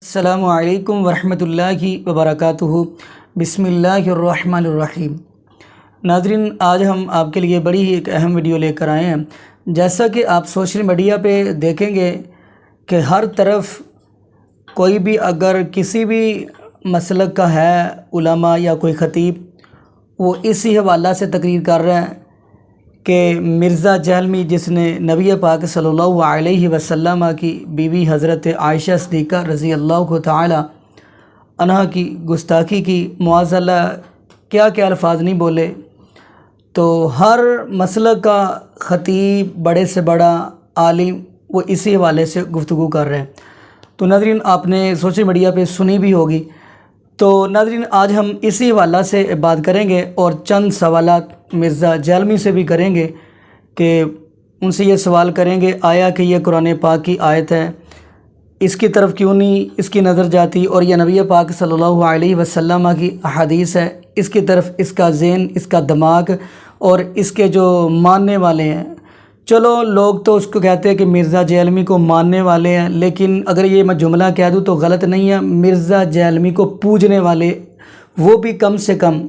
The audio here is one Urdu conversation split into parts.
السلام علیکم ورحمۃ اللہ وبرکاتہ۔ بسم اللہ الرحمن الرحیم۔ ناظرین، آج ہم آپ کے لیے بڑی ہی ایک اہم ویڈیو لے کر آئے ہیں۔ جیسا کہ آپ سوشل میڈیا پہ دیکھیں گے کہ ہر طرف کوئی بھی اگر کسی بھی مسلک کا ہے علماء یا کوئی خطیب، وہ اسی حوالہ سے تقریر کر رہے ہیں کہ مرزا جہلمی، جس نے نبی پاک صلی اللہ علیہ وسلم کی بیوی حضرت عائشہ صدیقہ رضی اللہ تعالی عنہا کی گستاخی کی، معاذ اللہ کیا کیا الفاظ نہیں بولے، تو ہر مسلک کا خطیب، بڑے سے بڑا عالم، وہ اسی حوالے سے گفتگو کر رہے ہیں۔ تو ناظرین، آپ نے سوشل میڈیا پہ سنی بھی ہوگی۔ تو ناظرین، آج ہم اسی حوالہ سے بات کریں گے اور چند سوالات مرزا جہلمی سے بھی کریں گے کہ ان سے یہ سوال کریں گے، آیا کہ یہ قرآن پاک کی آیت ہے، اس کی طرف کیوں نہیں اس کی نظر جاتی، اور یہ نبی پاک صلی اللہ علیہ وسلم کی احادیث ہے، اس کی طرف اس کا ذہن، اس کا دماغ اور اس کے جو ماننے والے ہیں۔ چلو، لوگ تو اس کو کہتے ہیں کہ مرزا جہلمی کو ماننے والے ہیں، لیکن اگر یہ میں جملہ کہہ دوں تو غلط نہیں ہے، مرزا جہلمی کو پوجنے والے، وہ بھی کم سے کم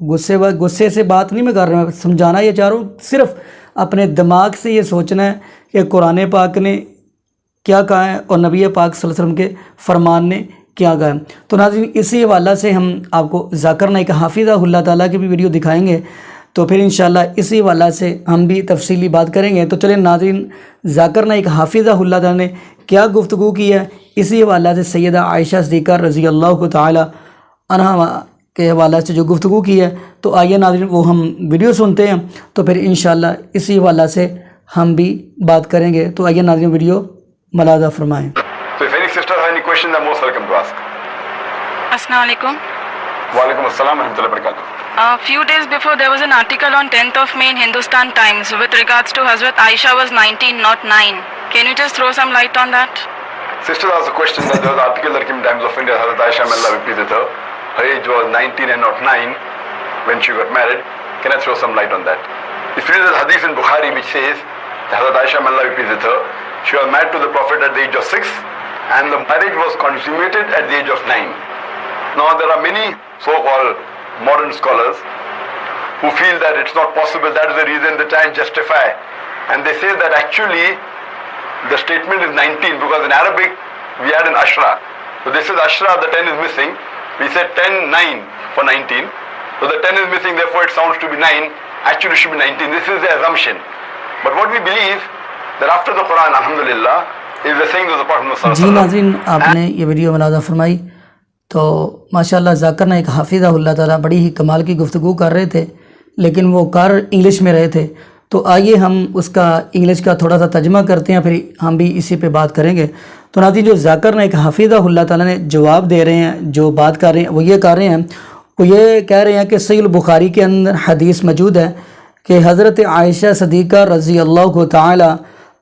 غصے سے بات نہیں میں کر رہا ہوں، سمجھانا یہ چاہ رہا ہوں، صرف اپنے دماغ سے یہ سوچنا ہے کہ قرآن پاک نے کیا کہا ہے اور نبی پاک صلی اللہ علیہ وسلم کے فرمان نے کیا کہا ہے۔ تو ناظرین، اسی حوالہ سے ہم آپ کو ذاکر نائک حافظہ اللہ تعالیٰ کی بھی ویڈیو دکھائیں گے، تو پھر انشاءاللہ اسی حوالہ سے ہم بھی تفصیلی بات کریں گے۔ تو چلیں ناظرین، ذاکر نائک حافظہ اللہ تعالیٰ نے کیا گفتگو کی ہے، اسی حوالہ سے سیدہ عائشہ صدیقہ رضی اللہ تعالی عنہا کے حوالہ سے جو گفتگو کی ہے، تو آئیے ناظرین وہ ہم ویڈیو سنتے ہیں، تو پھر انشاءاللہ اسی حوالہ سے ہم بھی بات کریں گے۔ تو آئیے ناظرین ویڈیو ملاحظہ فرمائیں۔ So if any sisters have any questions, they're most welcome to ask. Assalamu alaikum. Walaikum assalam wa rahmatullahi wa barakatuh. A few days before there was an article on 10th of May in Hindustan Times with regards to Hazrat Aisha was 19 not 9. Can you just throw some light on that? Sisters asked a question that there was an article that came in Times of India, Hazrat Aisha, may Allah be pleased with her. Her age was 19 and not 9 when she got married. Can I throw some light on that? If you read the hadith in Bukhari which says that Hazrat Aisha, may Allah be pleased with her, she was married to the Prophet at the age of 6 and the marriage was consummated at the age of 9. Now there are many so-called modern scholars who feel that it's not possible, that is the reason they try and justify, and they say that actually the statement is 19 because in Arabic we add an ashra. So this is ashra, the 10 is missing. We said 10, 9 for 19. So the 10 is missing, therefore it sounds to be 9, actually it should be 19. This is the assumption. But what we believe that after the Quran, alhamdulillah, is the saying of the Prophet Muhammad جی ناظرین، آپ نے یہ ویڈیو ملاحظہ فرمائی، تو ماشاءاللہ ذاکر نائک حافظہ اللہ تعالیٰ بڑی ہی کمال کی گفتگو کر رہے تھے، لیکن وہ کر انگلش میں رہے تھے۔ تو آئیے ہم اس کا انگلش کا تھوڑا سا ترجمہ کرتے ہیں، پھر ہم بھی اسی پہ بات کریں گے۔ تو ناظرین، جو ذاکر نائک حافظہ اللہ تعالیٰ نے جواب دے رہے ہیں، جو بات کر رہے ہیں، وہ یہ کر رہے ہیں، وہ یہ کہہ رہے ہیں کہ صحیح البخاری کے اندر حدیث موجود ہے کہ حضرت عائشہ صدیقہ رضی اللہ تعالی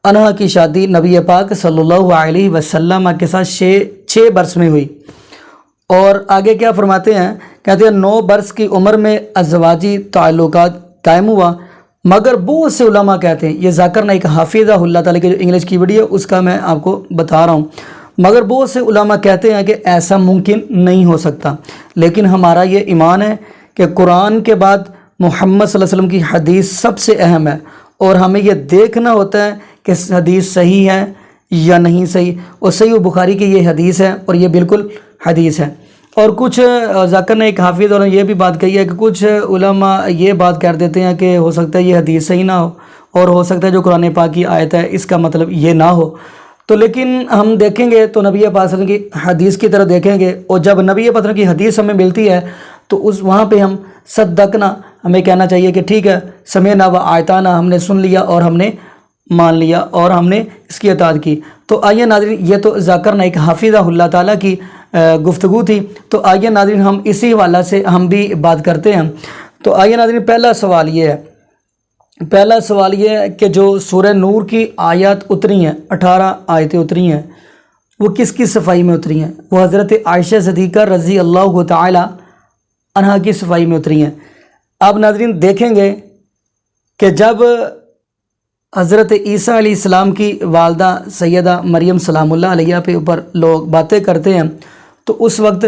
عنہا کی شادی نبی پاک صلی اللہ علیہ وسلم کے ساتھ 6 برس میں ہوئی، اور آگے کیا فرماتے ہیں، کہتے ہیں 9 برس کی عمر میں ازواجی تعلقات قائم ہوا، مگر بہت سے علماء کہتے ہیں، یہ ذاکر نائک حافظہ اللہ تعالیٰ کی جو انگلش کی ویڈیو اس کا میں آپ کو بتا رہا ہوں، مگر بہت سے علماء کہتے ہیں کہ ایسا ممکن نہیں ہو سکتا، لیکن ہمارا یہ ایمان ہے کہ قرآن کے بعد محمد صلی اللہ علیہ وسلم کی حدیث سب سے اہم ہے، اور ہمیں یہ دیکھنا ہوتا ہے کہ حدیث صحیح ہے یا نہیں صحیح، اور صحیح بخاری کی یہ حدیث ہے اور یہ بالکل حدیث ہے۔ اور کچھ ذاکر نے ایک حافظ اور یہ بھی بات کہی ہے کہ کچھ علماء یہ بات کر دیتے ہیں کہ ہو سکتا ہے یہ حدیث صحیح نہ ہو، اور ہو سکتا ہے جو قرآن پاک کی آیت ہے اس کا مطلب یہ نہ ہو۔ تو لیکن ہم دیکھیں گے تو نبی پاک صلی اللہ علیہ وسلم کی حدیث کی طرف دیکھیں گے، اور جب نبی پاک صلی اللہ علیہ وسلم کی حدیث ہمیں ملتی ہے تو وہاں پہ ہم صدقنا، ہمیں کہنا چاہیے کہ ٹھیک ہے، سمعنا و اطعنا، ہم نے سن لیا اور ہم نے مان لیا اور ہم نے اس کی اطاعت کی۔ تو آئیے ناظرین، یہ تو ذاکر نائک حافظہ اللہ تعالیٰ کی گفتگو تھی، تو آئیے ناظرین ہم اسی حوالہ سے ہم بھی بات کرتے ہیں۔ تو آئیے ناظرین، پہلا سوال یہ ہے کہ جو سورہ نور کی آیات اتری ہیں، 18 آیتیں اتری ہیں، وہ کس کی صفائی میں اتری ہیں؟ وہ حضرت عائشہ صدیقہ رضی اللہ تعالی عنہا کی صفائی میں اتری ہیں۔ آپ ناظرین دیکھیں گے کہ جب حضرت عیسیٰ علیہ السلام کی والدہ سیدہ مریم سلام اللہ علیہ پہ اوپر لوگ باتیں کرتے ہیں، تو اس وقت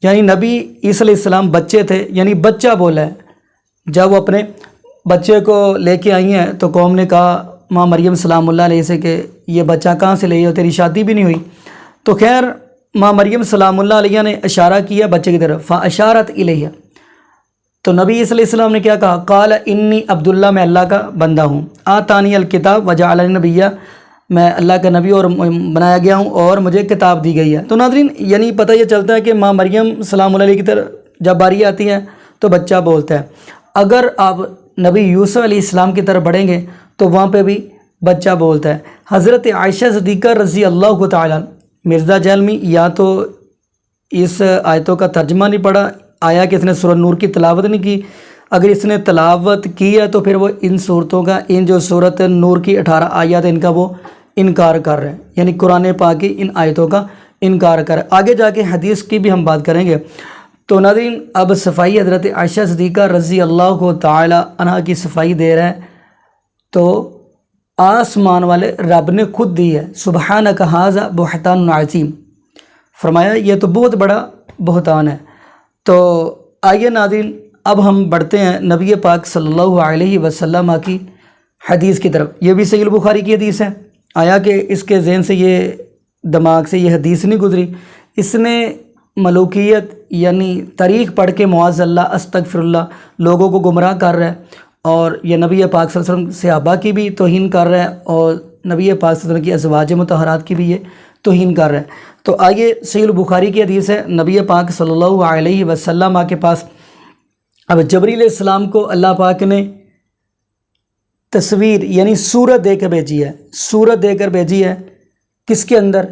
یعنی نبی عیسیٰ علیہ السلام بچے تھے، یعنی بچہ بولا ہے۔ جب وہ اپنے بچے کو لے کے آئی ہیں تو قوم نے کہا ماں مریم سلام اللہ علیہ سے کہ یہ بچہ کہاں سے لے ہو، تیری شادی بھی نہیں ہوئی۔ تو خیر ماں مریم سلام اللہ علیہ نے اشارہ کیا بچے کی طرف، فاشارت الیہ، تو نبی عیسیٰ علیہ السلام نے کیا کہا، قال انی عبداللہ، میں اللہ کا بندہ ہوں، آتانی الکتاب وجعلنی نبیہ، میں اللہ کا نبی اور بنایا گیا ہوں اور مجھے کتاب دی گئی ہے۔ تو ناظرین یعنی پتہ یہ چلتا ہے کہ ماں مریم سلام اللہ علیہ کی طرف جب باری آتی ہے تو بچہ بولتا ہے۔ اگر آپ نبی یوسف علیہ السلام کی طرف بڑھیں گے تو وہاں پہ بھی بچہ بولتا ہے۔ حضرت عائشہ صدیقہ رضی اللہ تعالیٰ، مرزا جہلمی یا تو اس آیتوں کا ترجمہ نہیں پڑھا، آیا کہ اس نے سورہ نور کی تلاوت نہیں کی، اگر اس نے تلاوت کی ہے تو پھر وہ ان صورتوں کا، ان جو سورت نور کی 18 آیات ان کا وہ انکار کر رہے ہیں، یعنی قرآن پاک کی ان آیتوں کا انکار کر رہے ہیں۔ آگے جا کے حدیث کی بھی ہم بات کریں گے۔ تو ناظرین اب صفائی حضرت عائشہ صدیقہ رضی اللہ تعالی عنہ کی صفائی دے رہا ہے، تو آسمان والے رب نے خود دی ہے، سبحانک ھذا بہتان عظیم، فرمایا یہ تو بہت بڑا بہتان ہے۔ تو آئیے ناظرین اب ہم بڑھتے ہیں نبی پاک صلی اللہ علیہ وسلم کی حدیث کی طرف۔ یہ بھی صحیح البخاری کی حدیث ہے، آیا کہ اس کے ذہن سے یہ دماغ سے یہ حدیث نہیں گزری، اس نے ملوکیت یعنی تاریخ پڑھ کے معاذ اللہ استغفر اللہ لوگوں کو گمراہ کر رہا ہے، اور یہ نبی پاک صلی اللہ علیہ وسلم صحابہ کی بھی توہین کر رہا ہے اور نبی پاک صلی اللہ علیہ وسلم کی ازواج مطہرات کی بھی یہ توہین کر رہا ہے۔ تو آئیے صحیح البخاری کی حدیث ہے، نبی پاک صلی اللہ علیہ وسلم کے پاس اب جبریل علیہ السلام کو اللہ پاک نے تصویر یعنی صورت دے کر بھیجی ہے، صورت دے کر بھیجی ہے کس کے اندر؟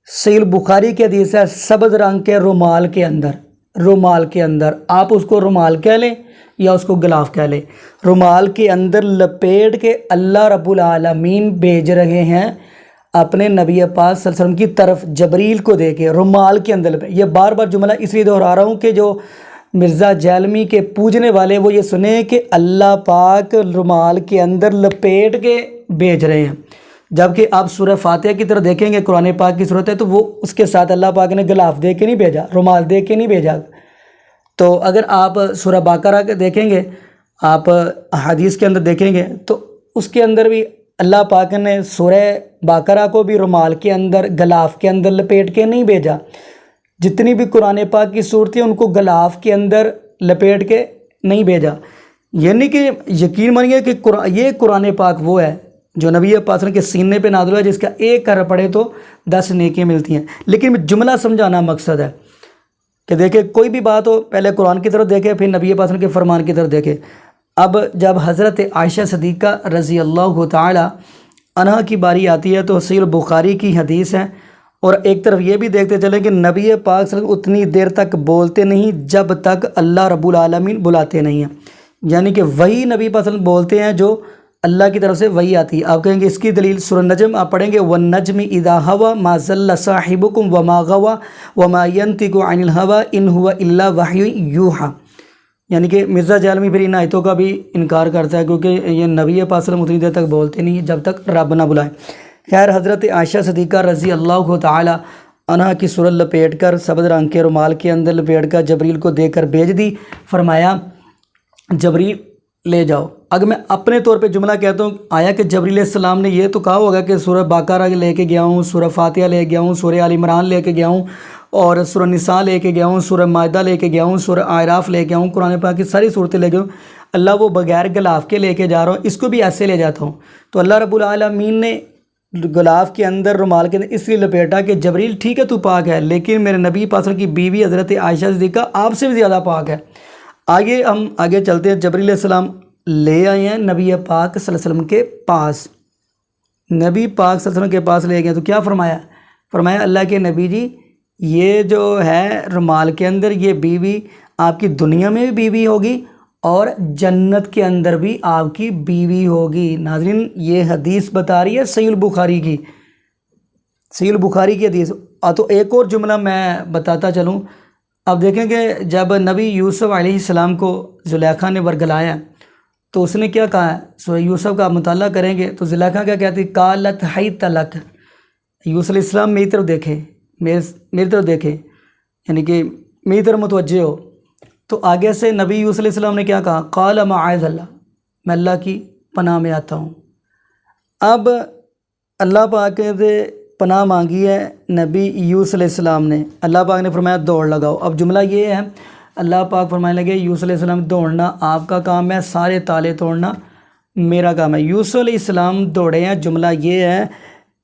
صحیح البخاری کی حدیث ہے، سبز رنگ کے رومال کے اندر، رومال کے اندر، آپ اس کو رومال کہہ لیں یا اس کو غلاف کہہ لیں، رومال کے اندر لپیٹ کے اللہ رب العالمین بھیج رہے ہیں اپنے نبی پاک صلی اللہ علیہ وسلم کی طرف جبریل کو دے کے، رومال کے اندر۔ یہ بار بار جملہ اس لیے دہرا رہا ہوں کہ جو مرزا جہلمی کے پوجنے والے وہ یہ سنیں کہ اللہ پاک رومال کے اندر لپیٹ کے بھیج رہے ہیں، جبکہ آپ سورہ فاتحہ کی طرف دیکھیں گے، قرآن پاک کی صورت ہے تو وہ اس کے ساتھ اللہ پاک نے غلاف دے کے نہیں بھیجا، رومال دے کے نہیں بھیجا۔ تو اگر آپ سورہ بقرہ کے دیکھیں گے، آپ حدیث کے اندر دیکھیں گے تو اس کے اندر بھی اللہ پاک نے سورہ بقرہ کو بھی رومال کے اندر غلاف کے اندر لپیٹ کے نہیں بھیجا، جتنی بھی قرآن پاک کی صورتیں ان کو غلاف کے اندر لپیٹ کے نہیں بھیجا۔ یعنی کہ یقین مانیے کہ یہ قرآن پاک وہ ہے جو نبی پاک کے سینے پہ نازل ہوا ہے، جس کا ایک حرف پڑھے تو 10 نیکیاں ملتی ہیں۔ لیکن جملہ سمجھانا مقصد ہے کہ دیکھیں کوئی بھی بات ہو پہلے قرآن کی طرف دیکھیں پھر نبی پاک کے فرمان کی طرف دیکھیں۔ اب جب حضرت عائشہ صدیقہ رضی اللہ تعالی عنہ کی باری آتی ہے تو صحیح البخاری کی حدیث ہے، اور ایک طرف یہ بھی دیکھتے چلیں کہ نبی پاک صلی اللہ علیہ وسلم اتنی دیر تک بولتے نہیں جب تک اللہ رب العالمین بلاتے نہیں ہیں، یعنی کہ وہی نبی پاک صلی اللہ علیہ وسلم بولتے ہیں جو اللہ کی طرف سے وہی آتی ہے۔ آپ کہیں گے اس کی دلیل سورہ نجم آپ پڑھیں گے، وَالنَّجْمِ إِذَا هَوَى مَا ضَلَّ صَاحِبُكُمْ وَمَا غَوَى وَمَا يَنْطِقُ عَنِ الْهَوَىٰ إِنْ هُوَ إِلَّا وَحْيٌ يُوحَىٰ، یعنی کہ مرزا جہلمی پھر ان آیتوں کا بھی انکار کرتا ہے کیونکہ یہ نبی پاک صلی اللہ علیہ وسلم اتنی دیر تک بولتے نہیں جب تک رب نہ بلائے۔ خیر حضرت عائشہ صدیقہ رضی اللہ تعالی عنہ کی صورت لپیٹ کر سبز رنگ کے رومال کے اندر لپیٹ کر جبریل کو دے کر بھیج دی، فرمایا جبریل لے جاؤ۔ اگر میں اپنے طور پہ جملہ کہتا ہوں، آیا کہ جبریل علیہ السلام نے یہ تو کہا ہوگا کہ سورہ بقرہ لے کے گیا ہوں، سورہ فاتحہ لے گیا ہوں، سورہ آل عمران لے کے گیا ہوں، اور سورہ نساء لے کے گیا ہوں، سورہ مائدہ لے کے گیا ہوں، سورہ اعراف لے کے گیا ہوں، قرآن پاک کی ساری صورتیں لے گیا ہوں، اللہ وہ بغیر غلاف کے لے کے جا رہا ہوں، اس کو بھی ایسے لے جاتا ہوں۔ تو اللہ رب العالمین نے غلاف کے اندر رومال کے اندر اس لیے لپیٹا کہ جبریل ٹھیک ہے تو پاک ہے، لیکن میرے نبی پاک صلی اللہ علیہ وسلم کی بیوی حضرت عائشہ صدیقہ آپ سے بھی زیادہ پاک ہے۔ ہم آگے چلتے ہیں، جبریل علیہ السلام لے آئے ہیں نبی پاک صلی اللہ علیہ وسلم کے پاس، نبی پاک صلی اللہ علیہ وسلم کے پاس لے گئے تو کیا فرمایا؟ فرمایا اللہ کے نبی جی یہ جو ہے رومال کے اندر یہ بیوی آپ کی دنیا میں بھی بیوی ہوگی اور جنت کے اندر بھی آپ کی بیوی ہوگی۔ ناظرین یہ حدیث بتا رہی ہے صحیح البخاری کی، صحیح البخاری کی حدیث۔ تو ایک اور جملہ میں بتاتا چلوں، اب دیکھیں کہ جب نبی یوسف علیہ السلام کو زلیخا نے ورگلایا تو اس نے کیا کہا ہے؟ سورہ یوسف کا آپ مطالعہ کریں گے تو زلیخا کیا کہتی ہے؟ قالت حیت لک، یوسف علیہ السلام میری طرف دیکھے، میری طرف دیکھے، یعنی کہ میری طرف متوجہ ہو۔ تو آگے سے نبی یوسف علیہ السلام نے کیا کہا؟ قال معاذ اللہ، میں اللہ کی پناہ میں آتا ہوں۔ اب اللہ پاک سے پناہ مانگی ہے نبی یوسف علیہ السلام نے، اللہ پاک نے فرمایا دوڑ لگاؤ۔ اب جملہ یہ ہے، اللہ پاک فرمانے لگے یوسف علیہ السلام دوڑنا آپ کا کام ہے، سارے تالے توڑنا میرا کام ہے۔ یوسف علیہ السلام دوڑے ہیں۔ جملہ یہ ہے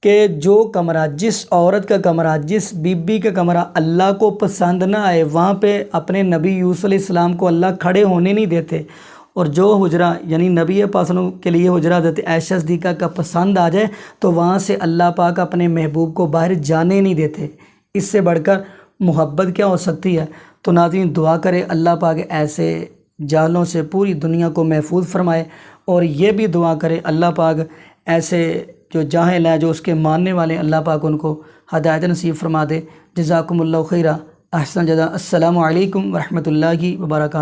کہ جو کمرہ، جس عورت کا کمرہ، جس بی بی کا کمرہ اللہ کو پسند نہ آئے، وہاں پہ اپنے نبی یوسف علیہ السلام کو اللہ کھڑے ہونے نہیں دیتے، اور جو حجرہ یعنی نبی پاک کے لیے حجرہ حضرت عائشہ صدیقہ کا پسند آ جائے تو وہاں سے اللہ پاک اپنے محبوب کو باہر جانے نہیں دیتے۔ اس سے بڑھ کر محبت کیا ہو سکتی ہے؟ تو ناظرین دعا کرے اللہ پاک ایسے جالوں سے پوری دنیا کو محفوظ فرمائے، اور یہ بھی دعا کرے اللہ پاک ایسے جو جاہل ہیں، جو اس کے ماننے والے، اللہ پاک ان کو ہدایت نصیب فرما دے۔ جزاکم اللہ خیرہ، احسن جزا۔ السلام علیکم ورحمۃ اللہ وبرکاتہ۔